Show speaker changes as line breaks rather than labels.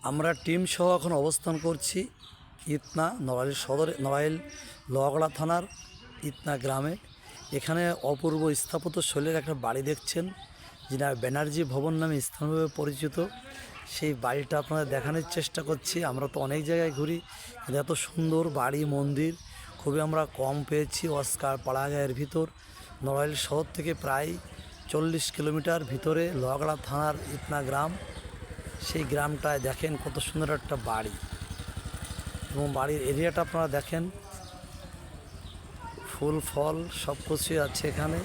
আমরা টিম সহ এখন অবস্থান করছি ইতনা নড়াইল লোহাগড়া থানার ইতনা গ্রামে। এখানে অপূর্ব স্থাপত্য শৈলীর একটা বাড়ি দেখছেন, যেটা ব্যানার্জি ভবন নামে স্থানীয়ভাবে পরিচিত। সেই বাড়িটা আপনাদের দেখানোর চেষ্টা করছি। আমরা তো অনেক জায়গায় ঘুরি, কিন্তু এত সুন্দর বাড়ি মন্দির খুবই আমরা কম পেয়েছি। অস্কার পাড়াগাঁয়ের ভিতর নড়াইল শহর থেকে প্রায় 40 কিলোমিটার ভিতরে লোহাগড়া থানার ইতনা গ্রাম। সেই গ্রামটায় দেখেন কত সুন্দর একটা বাড়ি, এবং বাড়ির এরিয়াটা আপনারা দেখেন, ফুল ফল সব কিছুই আছে এখানে।